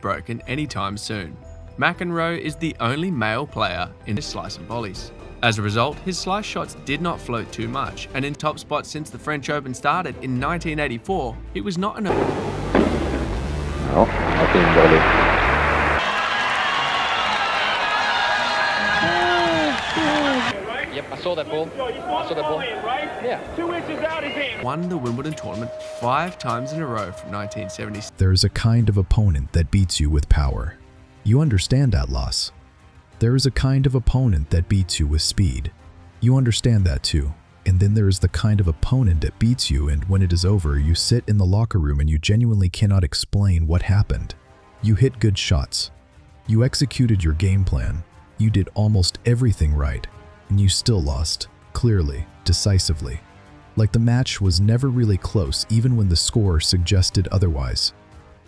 broken anytime soon. McEnroe is the only male player in his slice and volleys. As a result, his slice shots did not float too much, and in top spots since the French Open started in 1984, he was not an... No, nothing volley. Yep, I saw that ball. Yeah. 2 inches out his hand. Won the Wimbledon tournament 5 times in a row from 1976. There's a kind of opponent that beats you with power. You understand that loss. There is a kind of opponent that beats you with speed. You understand that too. And then there is the kind of opponent that beats you, and when it is over, you sit in the locker room and you genuinely cannot explain what happened. You hit good shots. You executed your game plan. You did almost everything right. And you still lost, clearly, decisively. Like the match was never really close even when the score suggested otherwise.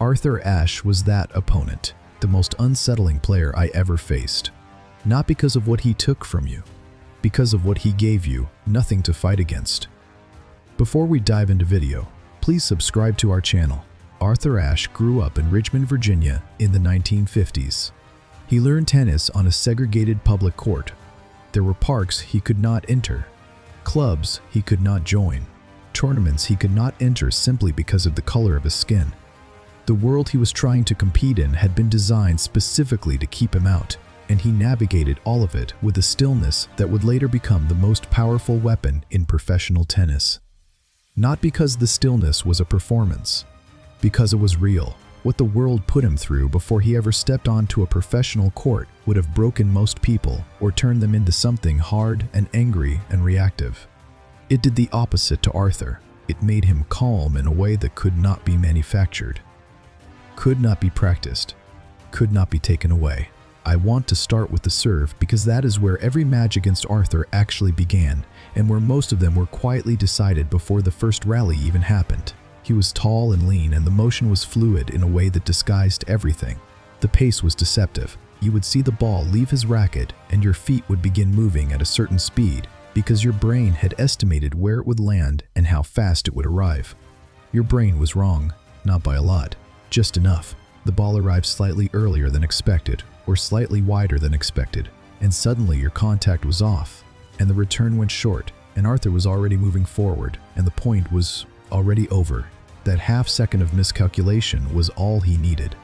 Arthur Ashe was that opponent, the most unsettling player I ever faced. Not because of what he took from you, because of what he gave you, nothing to fight against. Before we dive into video, please subscribe to our channel. Arthur Ashe grew up in Richmond, Virginia in the 1950s. He learned tennis on a segregated public court. There were parks he could not enter, clubs he could not join, tournaments he could not enter simply because of the color of his skin. The world he was trying to compete in had been designed specifically to keep him out, and he navigated all of it with a stillness that would later become the most powerful weapon in professional tennis. Not because the stillness was a performance, because it was real. What the world put him through before he ever stepped onto a professional court would have broken most people or turned them into something hard and angry and reactive. It did the opposite to Arthur. It made him calm in a way that could not be manufactured, could not be practiced, could not be taken away. I want to start with the serve because that is where every match against Arthur actually began, and where most of them were quietly decided before the first rally even happened. He was tall and lean, and the motion was fluid in a way that disguised everything. The pace was deceptive. You would see the ball leave his racket, and your feet would begin moving at a certain speed because your brain had estimated where it would land and how fast it would arrive. Your brain was wrong, not by a lot, just enough. The ball arrived slightly earlier than expected, or slightly wider than expected, and suddenly your contact was off, and the return went short, and Arthur was already moving forward, and the point was already over. That half second of miscalculation was all he needed.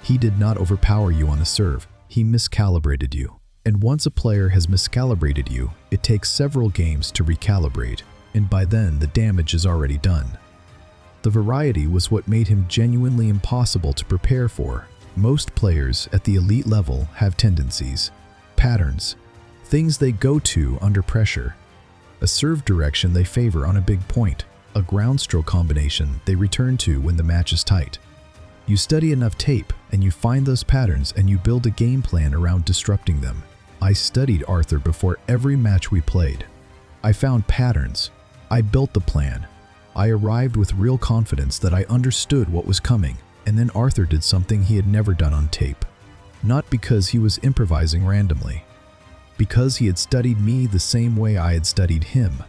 He did not overpower you on a serve, he miscalibrated you. And once a player has miscalibrated you, it takes several games to recalibrate, and by then the damage is already done. The variety was what made him genuinely impossible to prepare for. Most players at the elite level have tendencies, patterns, things they go to under pressure, a serve direction they favor on a big point, a ground stroke combination they return to when the match is tight. You study enough tape and you find those patterns and you build a game plan around disrupting them. I studied Arthur before every match we played. I found patterns. I built the plan. I arrived with real confidence that I understood what was coming, and then Arthur did something he had never done on tape. Not because he was improvising randomly, because he had studied me the same way I had studied him.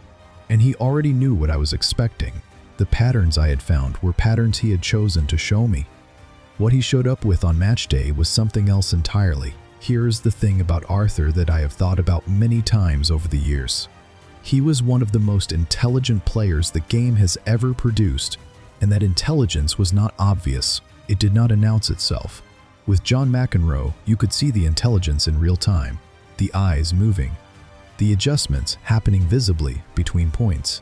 And he already knew what I was expecting. The patterns I had found were patterns he had chosen to show me. What he showed up with on match day was something else entirely. Here's the thing about Arthur that I have thought about many times over the years. He was one of the most intelligent players the game has ever produced, and that intelligence was not obvious. It did not announce itself. With John McEnroe, you could see the intelligence in real time, the eyes moving, the adjustments happening visibly between points.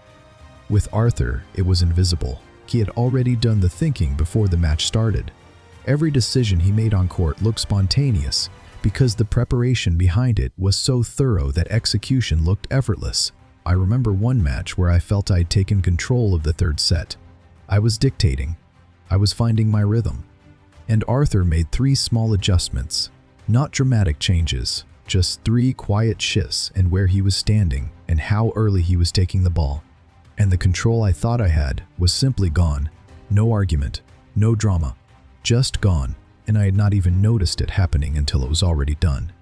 With Arthur, it was invisible. He had already done the thinking before the match started. Every decision he made on court looked spontaneous because the preparation behind it was so thorough that execution looked effortless. I remember one match where I felt I had taken control of the third set. I was dictating. I was finding my rhythm. And Arthur made 3 small adjustments, not dramatic changes, just 3 quiet shifts in where he was standing and how early he was taking the ball. And the control I thought I had was simply gone. No argument, no drama, just gone, and I had not even noticed it happening until it was already done.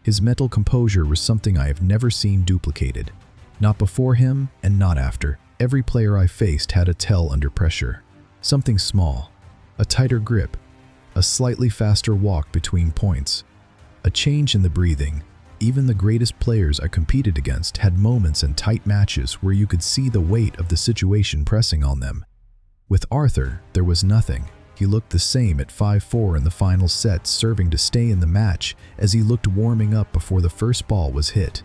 His mental composure was something I have never seen duplicated. Not before him and not after. Every player I faced had a tell under pressure. Something small, a tighter grip, a slightly faster walk between points, a change in the breathing. Even the greatest players I competed against had moments in tight matches where you could see the weight of the situation pressing on them. With Arthur, there was nothing. He looked the same at 5-4 in the final set, serving to stay in the match as he looked warming up before the first ball was hit.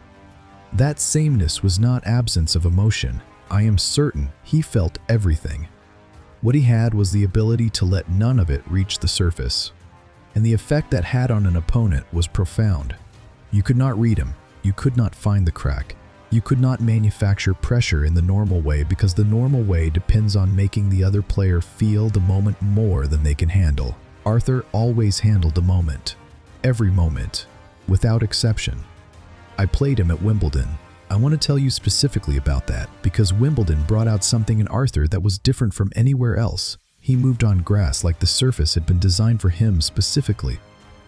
That sameness was not absence of emotion. I am certain he felt everything. What he had was the ability to let none of it reach the surface. And the effect that had on an opponent was profound. You could not read him. You could not find the crack. You could not manufacture pressure in the normal way, because the normal way depends on making the other player feel the moment more than they can handle. Arthur always handled the moment. Every moment. Without exception. I played him at Wimbledon. I want to tell you specifically about that because Wimbledon brought out something in Arthur that was different from anywhere else. He moved on grass like the surface had been designed for him specifically.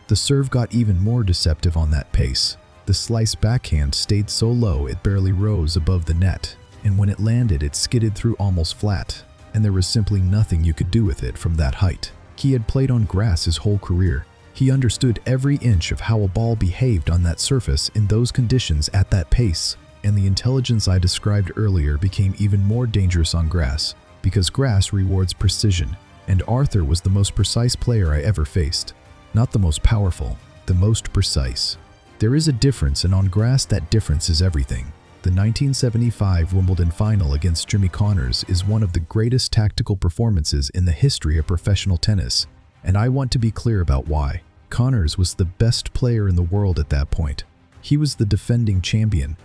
The serve got even more deceptive on that pace. The slice backhand stayed so low it barely rose above the net, and when it landed it skidded through almost flat, and there was simply nothing you could do with it from that height. He had played on grass his whole career. He understood every inch of how a ball behaved on that surface in those conditions at that pace. And the intelligence I described earlier became even more dangerous on grass, because grass rewards precision, and Arthur was the most precise player I ever faced. Not the most powerful, the most precise. There is a difference, and on grass that difference is everything. The 1975 Wimbledon final against Jimmy Connors is one of the greatest tactical performances in the history of professional tennis, and I want to be clear about why. Connors was the best player in the world at that point. He was the defending champion.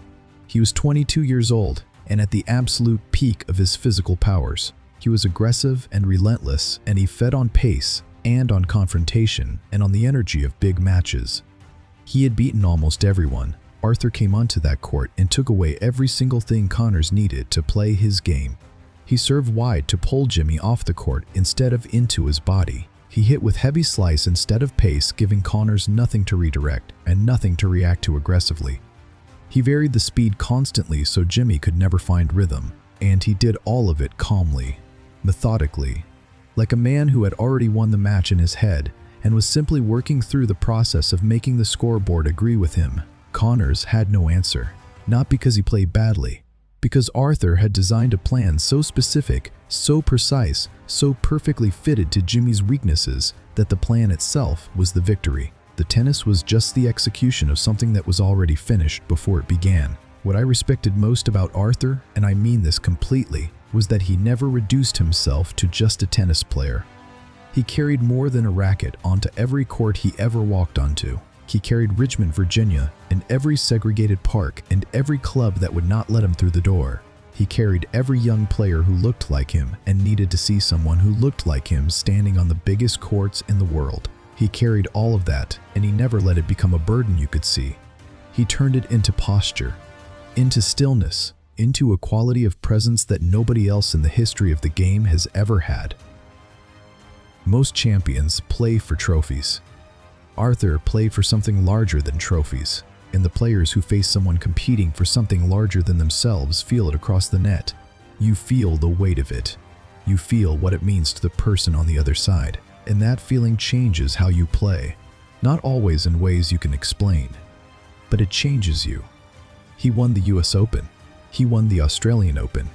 He was 22 years old and at the absolute peak of his physical powers. He was aggressive and relentless, and he fed on pace and on confrontation and on the energy of big matches. He had beaten almost everyone. Arthur came onto that court and took away every single thing Connors needed to play his game. He served wide to pull Jimmy off the court instead of into his body. He hit with heavy slice instead of pace, giving Connors nothing to redirect and nothing to react to aggressively. He varied the speed constantly so Jimmy could never find rhythm, and he did all of it calmly, methodically, like a man who had already won the match in his head and was simply working through the process of making the scoreboard agree with him. Connors had no answer, not because he played badly, because Arthur had designed a plan so specific, so precise, so perfectly fitted to Jimmy's weaknesses that the plan itself was the victory. The tennis was just the execution of something that was already finished before it began. What I respected most about Arthur, and I mean this completely, was that he never reduced himself to just a tennis player. He carried more than a racket onto every court he ever walked onto. He carried Richmond, Virginia, and every segregated park and every club that would not let him through the door. He carried every young player who looked like him and needed to see someone who looked like him standing on the biggest courts in the world. He carried all of that, and he never let it become a burden you could see. He turned it into posture, into stillness, into a quality of presence that nobody else in the history of the game has ever had. Most champions play for trophies. Arthur played for something larger than trophies, and the players who face someone competing for something larger than themselves feel it across the net. You feel the weight of it. You feel what it means to the person on the other side. And that feeling changes how you play. Not always in ways you can explain, but it changes you. He won the US Open. He won the Australian Open.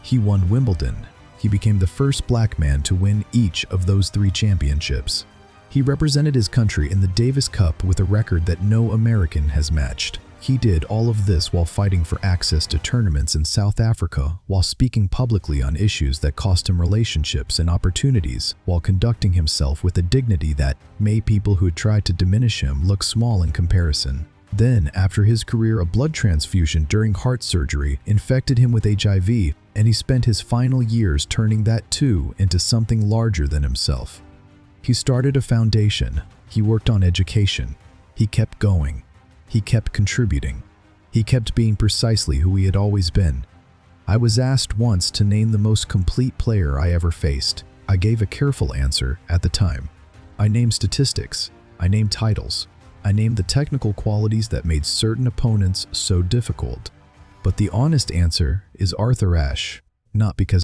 He won Wimbledon. He became the first black man to win each of those 3 championships. He represented his country in the Davis Cup with a record that no American has matched. He did all of this while fighting for access to tournaments in South Africa, while speaking publicly on issues that cost him relationships and opportunities, while conducting himself with a dignity that made people who had tried to diminish him look small in comparison. Then, after his career, a blood transfusion during heart surgery infected him with HIV, and he spent his final years turning that too into something larger than himself. He started a foundation. He worked on education. He kept going. He kept contributing. He kept being precisely who he had always been. I was asked once to name the most complete player I ever faced. I gave a careful answer at the time. I named statistics. I named titles. I named the technical qualities that made certain opponents so difficult. But the honest answer is Arthur Ashe, not because